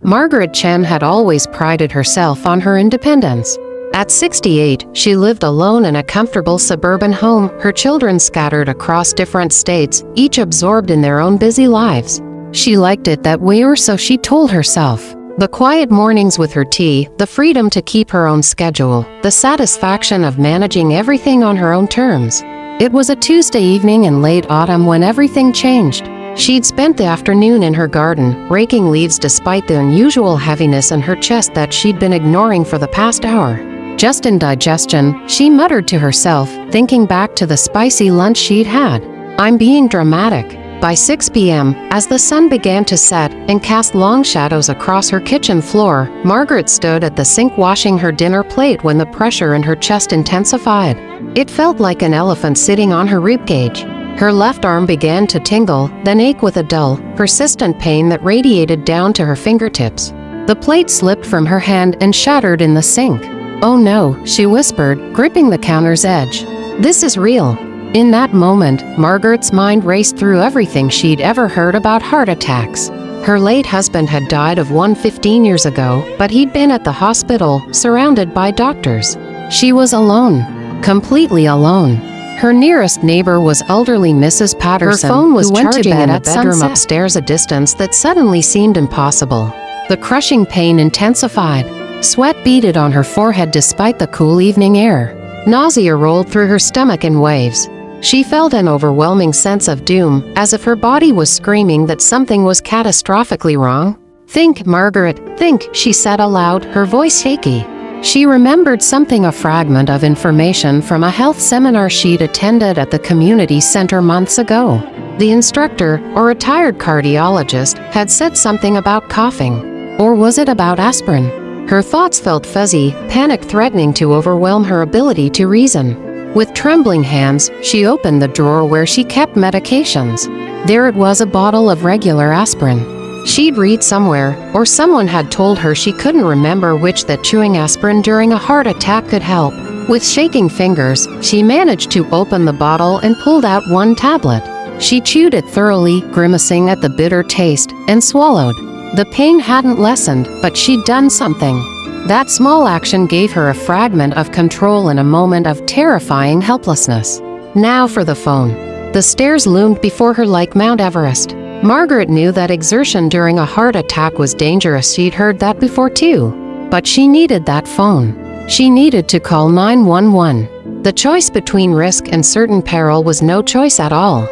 Margaret Chen had always prided herself on her independence. At 68, she lived alone in a comfortable suburban home, her children scattered across different states, each absorbed in their own busy lives. She liked it that way, or so she told herself. The quiet mornings with her tea, the freedom to keep her own schedule, the satisfaction of managing everything on her own terms. It was a Tuesday evening in late autumn when everything changed. She'd spent the afternoon in her garden, raking leaves despite the unusual heaviness in her chest that she'd been ignoring for the past hour. Just in digestion, she muttered to herself, thinking back to the spicy lunch she'd had. "I'm being dramatic." By 6 p.m., as the sun began to set and cast long shadows across her kitchen floor, Margaret stood at the sink washing her dinner plate when the pressure in her chest intensified. It felt like an elephant sitting on her ribcage. Her left arm began to tingle, then ache with a dull, persistent pain that radiated down to her fingertips. The plate slipped from her hand and shattered in the sink. "Oh no," she whispered, gripping the counter's edge. "This is real." In that moment, Margaret's mind raced through everything she'd ever heard about heart attacks. Her late husband had died of one 15 years ago, but he'd been at the hospital, surrounded by doctors. She was alone. Completely alone. Her nearest neighbor was elderly Mrs. Patterson, her phone was who went to charging bed in at the bedroom sunset. Upstairs, a distance that suddenly seemed impossible. The crushing pain intensified. Sweat beaded on her forehead despite the cool evening air. Nausea rolled through her stomach in waves. She felt an overwhelming sense of doom, as if her body was screaming that something was catastrophically wrong. "Think, Margaret, think," she said aloud, her voice shaky. She remembered something, a fragment of information from a health seminar she'd attended at the community center months ago. The instructor, a retired cardiologist, had said something about coughing. Or was it about aspirin? Her thoughts felt fuzzy, panic threatening to overwhelm her ability to reason. With trembling hands, she opened the drawer where she kept medications. There it was, a bottle of regular aspirin. She'd read somewhere, or someone had told her, she couldn't remember which, that chewing aspirin during a heart attack could help. With shaking fingers, she managed to open the bottle and pulled out one tablet. She chewed it thoroughly, grimacing at the bitter taste, and swallowed. The pain hadn't lessened, but she'd done something. That small action gave her a fragment of control in a moment of terrifying helplessness. Now for the phone. The stairs loomed before her like Mount Everest. Margaret knew that exertion during a heart attack was dangerous. She'd heard that before too. But she needed that phone. She needed to call 911. The choice between risk and certain peril was no choice at all.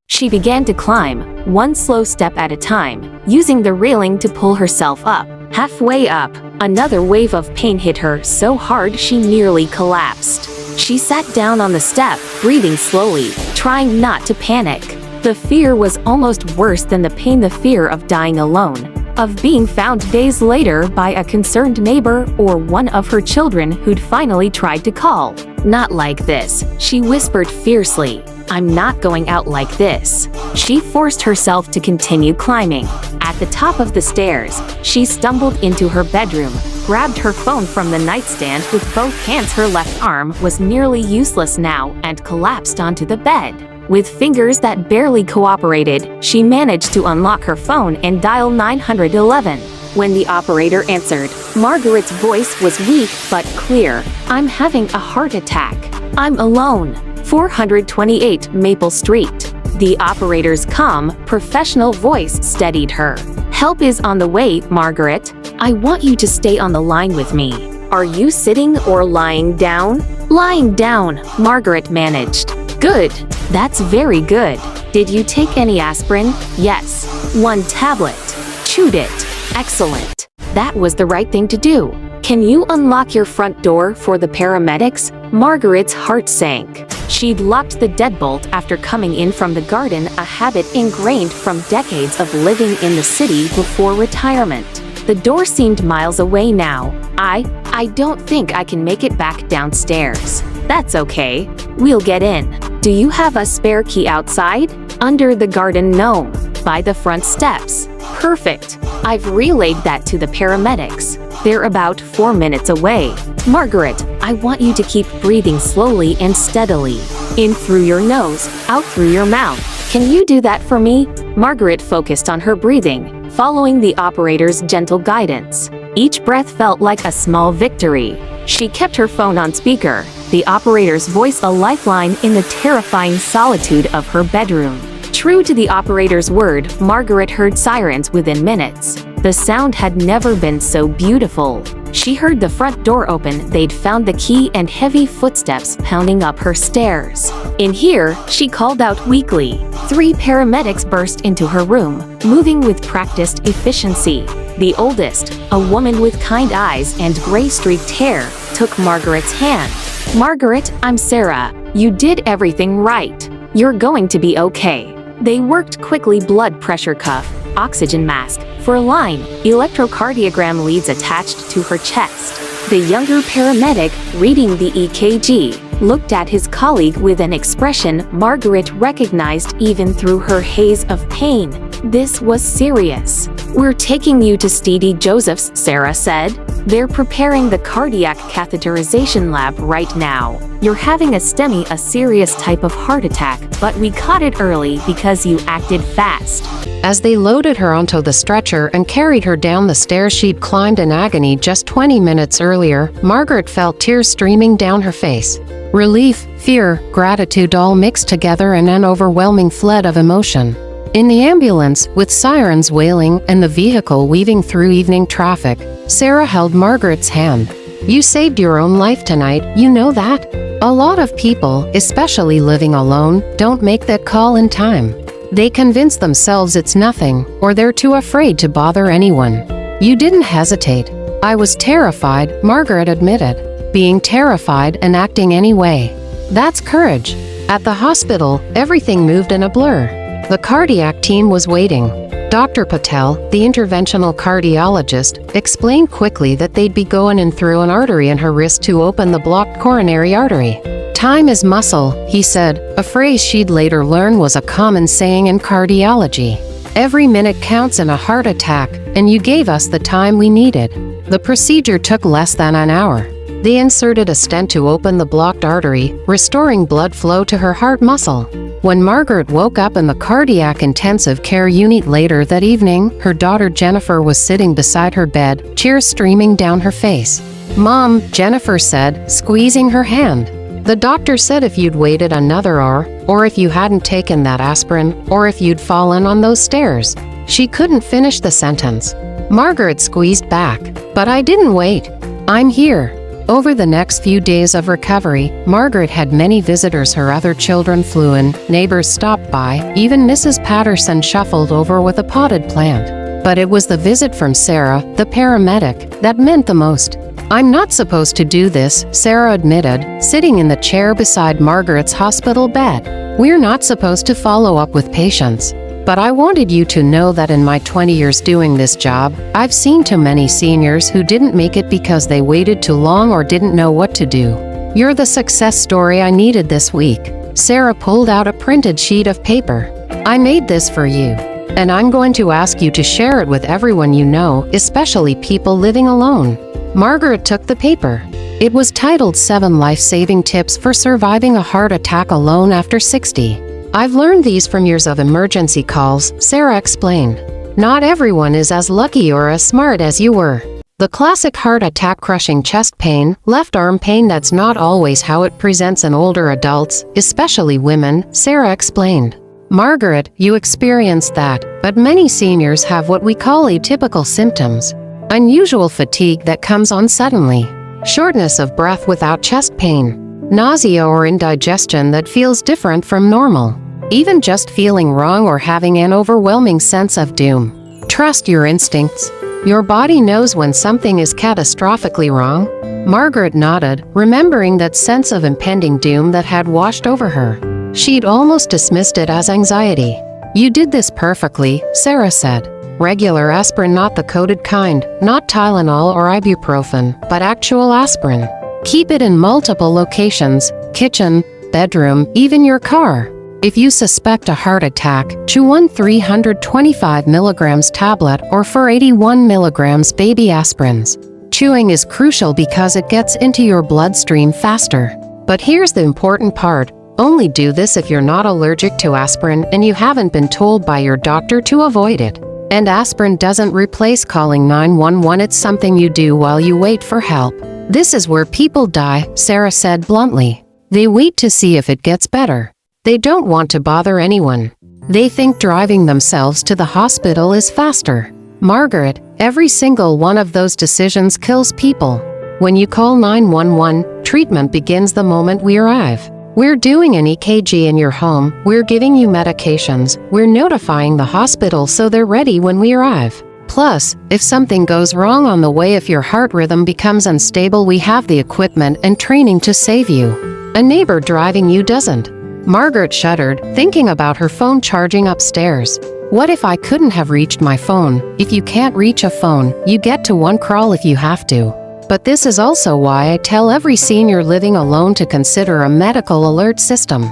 She began to climb, one slow step at a time, using the railing to pull herself up. Halfway up, another wave of pain hit her so hard she nearly collapsed. She sat down on the step, breathing slowly, trying not to panic. The fear was almost worse than the pain, the fear of dying alone, of being found days later by a concerned neighbor or one of her children who'd finally tried to call. "Not like this," she whispered fiercely. "I'm not going out like this." She forced herself to continue climbing. At the top of the stairs, she stumbled into her bedroom, grabbed her phone from the nightstand with both hands. Her left arm was nearly useless now and collapsed onto the bed. With fingers that barely cooperated, she managed to unlock her phone and dial 911. When the operator answered, Margaret's voice was weak but clear. "I'm having a heart attack. I'm alone. 428 Maple Street." The operator's calm, professional voice steadied her. "Help is on the way, Margaret. I want you to stay on the line with me. Are you sitting or lying down?" "Lying down," Margaret managed. "Good. That's very good. Did you take any aspirin?" "Yes. 1 tablet. Chewed it." "Excellent. That was the right thing to do. Can you unlock your front door for the paramedics?" Margaret's heart sank. She'd locked the deadbolt after coming in from the garden, a habit ingrained from decades of living in the city before retirement. The door seemed miles away now. I don't think I can make it back downstairs." "That's okay. We'll get in. Do you have a spare key outside?" "Under the garden gnome. By the front steps." "Perfect. I've relayed that to the paramedics. They're about 4 minutes away." "Margaret, I want you to keep breathing slowly and steadily. In through your nose, out through your mouth. Can you do that for me? Margaret focused on her breathing, following the operator's gentle guidance. Each breath felt like a small victory. She kept her phone on speaker, the operator's voice a lifeline in the terrifying solitude of her bedroom. True to the operator's word, Margaret heard sirens within minutes. The sound had never been so beautiful. She heard the front door open, they'd found the key, and heavy footsteps pounding up her stairs. In here, she called out weakly. 3 paramedics burst into her room, moving with practiced efficiency. The oldest, a woman with kind eyes and gray-streaked hair, took Margaret's hand. "Margaret, I'm Sarah. You did everything right. You're going to be okay." They worked quickly, blood pressure cuff, oxygen mask, for a line, electrocardiogram leads attached to her chest. The younger paramedic, reading the EKG, looked at his colleague with an expression Margaret recognized even through her haze of pain. This was serious. "We're taking you to Steady Joseph's," Sarah said. "They're preparing the cardiac catheterization lab right now. You're having a STEMI, a serious type of heart attack, but we caught it early because you acted fast." As they loaded her onto the stretcher and carried her down the stairs she'd climbed in agony just 20 minutes earlier, Margaret felt tears streaming down her face. Relief, fear, gratitude all mixed together in an overwhelming flood of emotion. In the ambulance, with sirens wailing and the vehicle weaving through evening traffic, Sarah held Margaret's hand. "You saved your own life tonight, you know that? A lot of people, especially living alone, don't make that call in time. They convince themselves it's nothing, or they're too afraid to bother anyone. You didn't hesitate." "I was terrified," Margaret admitted. "Being terrified and acting anyway. That's courage." At the hospital, everything moved in a blur. The cardiac team was waiting. Dr. Patel, the interventional cardiologist, explained quickly that they'd be going in through an artery in her wrist to open the blocked coronary artery. "Time is muscle," he said, a phrase she'd later learn was a common saying in cardiology. "Every minute counts in a heart attack, and you gave us the time we needed." The procedure took less than an hour. They inserted a stent to open the blocked artery, restoring blood flow to her heart muscle. When Margaret woke up in the cardiac intensive care unit later that evening, her daughter Jennifer was sitting beside her bed, tears streaming down her face. "Mom," Jennifer said, squeezing her hand. "The doctor said if you'd waited another hour, or if you hadn't taken that aspirin, or if you'd fallen on those stairs." She couldn't finish the sentence. Margaret squeezed back. "But I didn't wait. I'm here." Over the next few days of recovery, Margaret had many visitors. Her other children flew in, neighbors stopped by, even Mrs. Patterson shuffled over with a potted plant. But it was the visit from Sarah, the paramedic, that meant the most. "I'm not supposed to do this," Sarah admitted, sitting in the chair beside Margaret's hospital bed. "We're not supposed to follow up with patients. But I wanted you to know that in my 20 years doing this job, I've seen too many seniors who didn't make it because they waited too long or didn't know what to do. You're the success story I needed this week." Sarah pulled out a printed sheet of paper. "I made this for you. And I'm going to ask you to share it with everyone you know, especially people living alone." Margaret took the paper. It was titled 7 Life-Saving Tips for Surviving a Heart Attack Alone After 60. "I've learned these from years of emergency calls," Sarah explained. "Not everyone is as lucky or as smart as you were. The classic heart attack, crushing chest pain, left arm pain, that's not always how it presents in older adults, especially women," Sarah explained. "Margaret, you experienced that, but many seniors have what we call atypical symptoms. Unusual fatigue that comes on suddenly. Shortness of breath without chest pain. Nausea or indigestion that feels different from normal. Even just feeling wrong or having an overwhelming sense of doom. Trust your instincts. Your body knows when something is catastrophically wrong." Margaret nodded, remembering that sense of impending doom that had washed over her. She'd almost dismissed it as anxiety. "You did this perfectly," Sarah said. "Regular aspirin, not the coated kind, not Tylenol or ibuprofen, but actual aspirin. Keep it in multiple locations, kitchen, bedroom, even your car. If you suspect a heart attack, chew one 325 mg tablet or 481 mg baby aspirins. Chewing is crucial because it gets into your bloodstream faster. But here's the important part. Only do this if you're not allergic to aspirin and you haven't been told by your doctor to avoid it. And aspirin doesn't replace calling 911, it's something you do while you wait for help. This is where people die, Sarah said bluntly. They wait to see if it gets better. They don't want to bother anyone. They think driving themselves to the hospital is faster. Margaret, every single one of those decisions kills people. When you call 911, treatment begins the moment we arrive. We're doing an EKG in your home, we're giving you medications, we're notifying the hospital so they're ready when we arrive. Plus, if something goes wrong on the way, if your heart rhythm becomes unstable, we have the equipment and training to save you. A neighbor driving you doesn't. Margaret shuddered, thinking about her phone charging upstairs. What if I couldn't have reached my phone? If you can't reach a phone, you get to one crawl if you have to. But this is also why I tell every senior living alone to consider a medical alert system.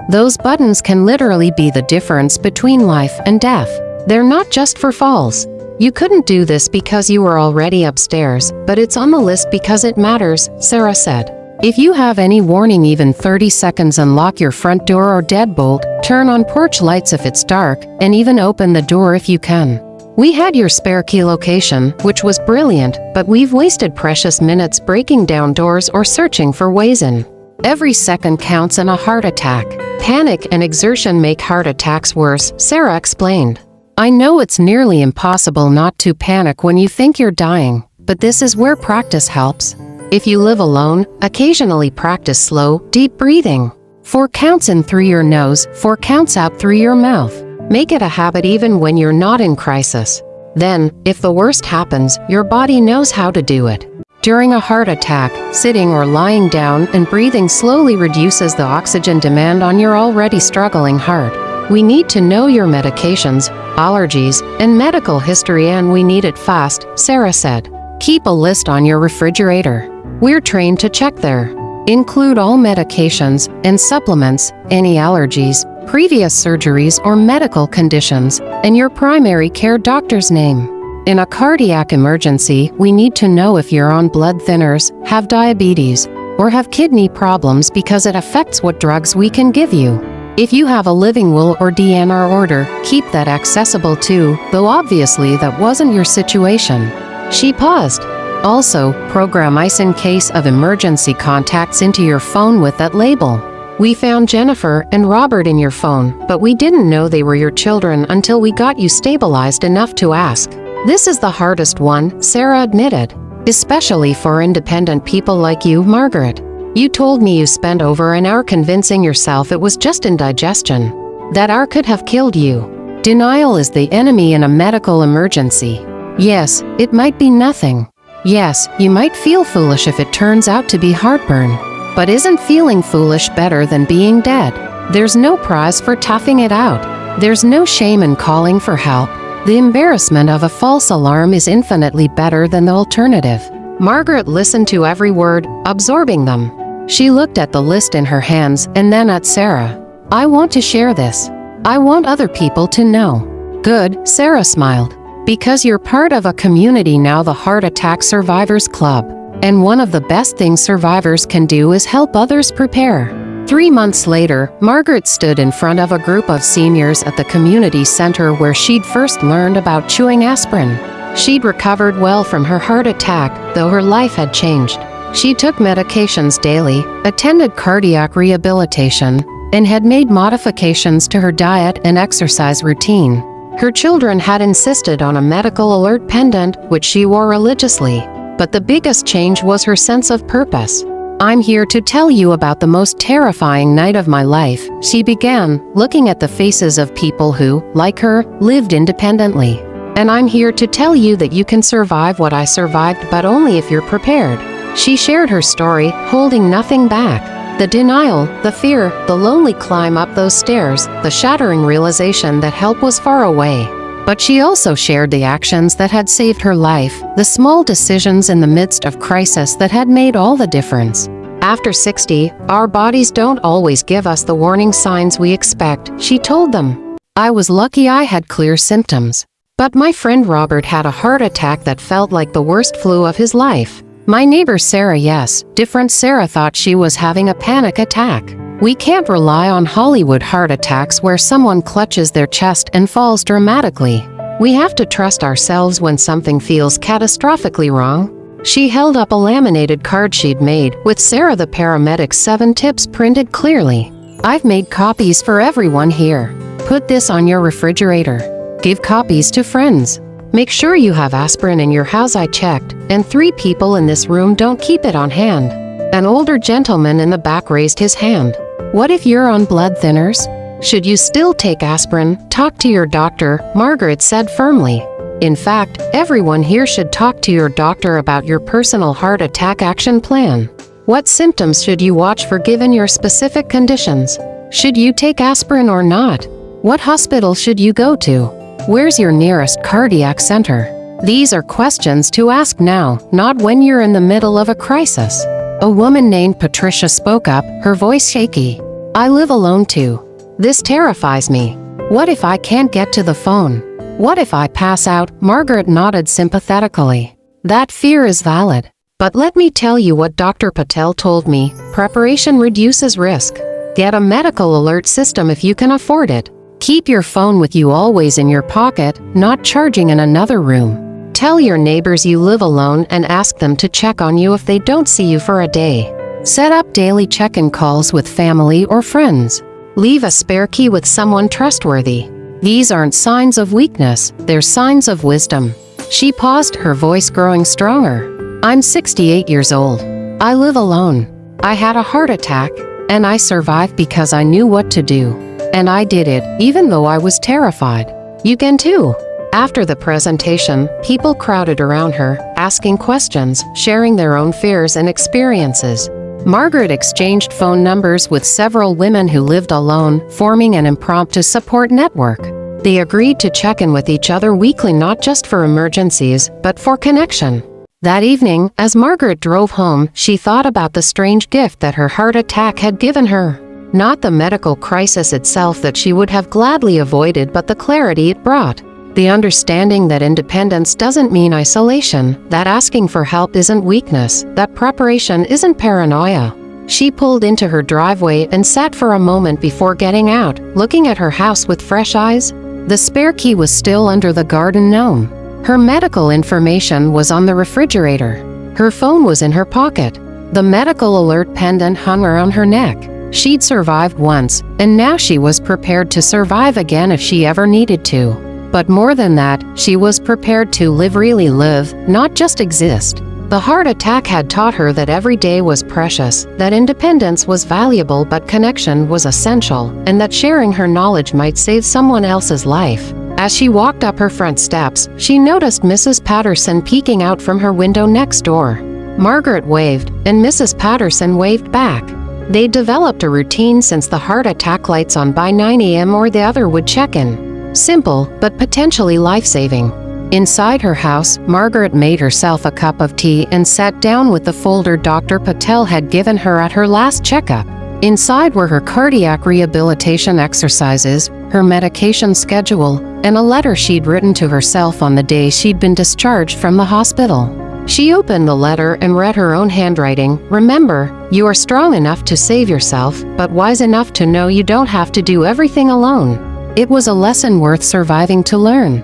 Those buttons can literally be the difference between life and death. They're not just for falls. You couldn't do this because you were already upstairs, but it's on the list because it matters, Sarah said. If you have any warning, even 30 seconds, unlock your front door or deadbolt, turn on porch lights if it's dark, and even open the door if you can. We had your spare key location, which was brilliant, but we've wasted precious minutes breaking down doors or searching for ways in. Every second counts in a heart attack. Panic and exertion make heart attacks worse, Sarah explained. I know it's nearly impossible not to panic when you think you're dying, but this is where practice helps. If you live alone, occasionally practice slow, deep breathing. 4 counts in through your nose, 4 counts out through your mouth. Make it a habit even when you're not in crisis. Then, if the worst happens, your body knows how to do it. During a heart attack, sitting or lying down and breathing slowly reduces the oxygen demand on your already struggling heart. We need to know your medications, allergies, and medical history, and we need it fast, Sarah said. Keep a list on your refrigerator. We're trained to check there. Include all medications and supplements, any allergies, previous surgeries or medical conditions, and your primary care doctor's name. In a cardiac emergency, we need to know if you're on blood thinners, have diabetes, or have kidney problems because it affects what drugs we can give you. If you have a living will or DNR order, keep that accessible too, though obviously that wasn't your situation. She paused. Also, program ICE in case of emergency contacts into your phone with that label. We found Jennifer and Robert in your phone, but we didn't know they were your children until we got you stabilized enough to ask. This is the hardest one, Sarah admitted. Especially for independent people like you, Margaret. You told me you spent over an hour convincing yourself it was just indigestion. That hour could have killed you. Denial is the enemy in a medical emergency. Yes, it might be nothing. Yes, you might feel foolish if it turns out to be heartburn. But isn't feeling foolish better than being dead? There's no prize for toughing it out. There's no shame in calling for help. The embarrassment of a false alarm is infinitely better than the alternative. Margaret listened to every word, absorbing them. She looked at the list in her hands and then at Sarah. I want to share this. I want other people to know. Good, Sarah smiled. Because you're part of a community now, the Heart Attack Survivors Club. And one of the best things survivors can do is help others prepare. 3 months later, Margaret stood in front of a group of seniors at the community center where she'd first learned about chewing aspirin. She'd recovered well from her heart attack, though her life had changed. She took medications daily, attended cardiac rehabilitation, and had made modifications to her diet and exercise routine. Her children had insisted on a medical alert pendant, which she wore religiously. But the biggest change was her sense of purpose. I'm here to tell you about the most terrifying night of my life, she began, looking at the faces of people who, like her, lived independently. And I'm here to tell you that you can survive what I survived, but only if you're prepared. She shared her story, holding nothing back. The denial, the fear, the lonely climb up those stairs, the shattering realization that help was far away. But she also shared the actions that had saved her life, the small decisions in the midst of crisis that had made all the difference. After 60, our bodies don't always give us the warning signs we expect, she told them. I was lucky I had clear symptoms. But my friend Robert had a heart attack that felt like the worst flu of his life. My neighbor Sarah, yes, different Sarah, thought she was having a panic attack. We can't rely on Hollywood heart attacks where someone clutches their chest and falls dramatically. We have to trust ourselves when something feels catastrophically wrong. She held up a laminated card she'd made, with Sarah the paramedic's 7 tips printed clearly. I've made copies for everyone here. Put this on your refrigerator. Give copies to friends. Make sure you have aspirin in your house. I checked, and 3 people in this room don't keep it on hand. An older gentleman in the back raised his hand. What if you're on blood thinners? Should you still take aspirin? Talk to your doctor, Margaret said firmly. In fact, everyone here should talk to your doctor about your personal heart attack action plan. What symptoms should you watch for given your specific conditions? Should you take aspirin or not? What hospital should you go to? Where's your nearest cardiac center? These are questions to ask now, not when you're in the middle of a crisis. A woman named Patricia spoke up, her voice shaky. I live alone too. This terrifies me. What if I can't get to the phone? What if I pass out? Margaret nodded sympathetically. That fear is valid. But let me tell you what Dr. Patel told me. Preparation reduces risk. Get a medical alert system if you can afford it. Keep your phone with you always in your pocket, not charging in another room. Tell your neighbors you live alone and ask them to check on you if they don't see you for a day. Set up daily check-in calls with family or friends. Leave a spare key with someone trustworthy. These aren't signs of weakness, they're signs of wisdom. She paused, her voice growing stronger. I'm 68 years old. I live alone. I had a heart attack, and I survived because I knew what to do. And I did it, even though I was terrified. You can too. After the presentation, people crowded around her, asking questions, sharing their own fears and experiences. Margaret exchanged phone numbers with several women who lived alone, forming an impromptu support network. They agreed to check in with each other weekly, not just for emergencies, but for connection. That evening, as Margaret drove home, she thought about the strange gift that her heart attack had given her. Not the medical crisis itself that she would have gladly avoided, but the clarity it brought. The understanding that independence doesn't mean isolation, that asking for help isn't weakness, that preparation isn't paranoia. She pulled into her driveway and sat for a moment before getting out, looking at her house with fresh eyes. The spare key was still under the garden gnome. Her medical information was on the refrigerator. Her phone was in her pocket. The medical alert pendant hung around her neck. She'd survived once, and now she was prepared to survive again if she ever needed to. But more than that, she was prepared to really live, not just exist. The heart attack had taught her that every day was precious, that independence was valuable but connection was essential, and that sharing her knowledge might save someone else's life. As she walked up her front steps, she noticed Mrs. Patterson peeking out from her window next door. Margaret waved, and Mrs. Patterson waved back. They'd developed a routine since the heart attack lights on by 9 a.m. or the other would check in. Simple, but potentially life-saving. Inside her house, Margaret made herself a cup of tea and sat down with the folder Dr. Patel had given her at her last checkup. Inside were her cardiac rehabilitation exercises, her medication schedule, and a letter she'd written to herself on the day she'd been discharged from the hospital. She opened the letter and read her own handwriting. Remember, you are strong enough to save yourself, but wise enough to know you don't have to do everything alone. It was a lesson worth surviving to learn.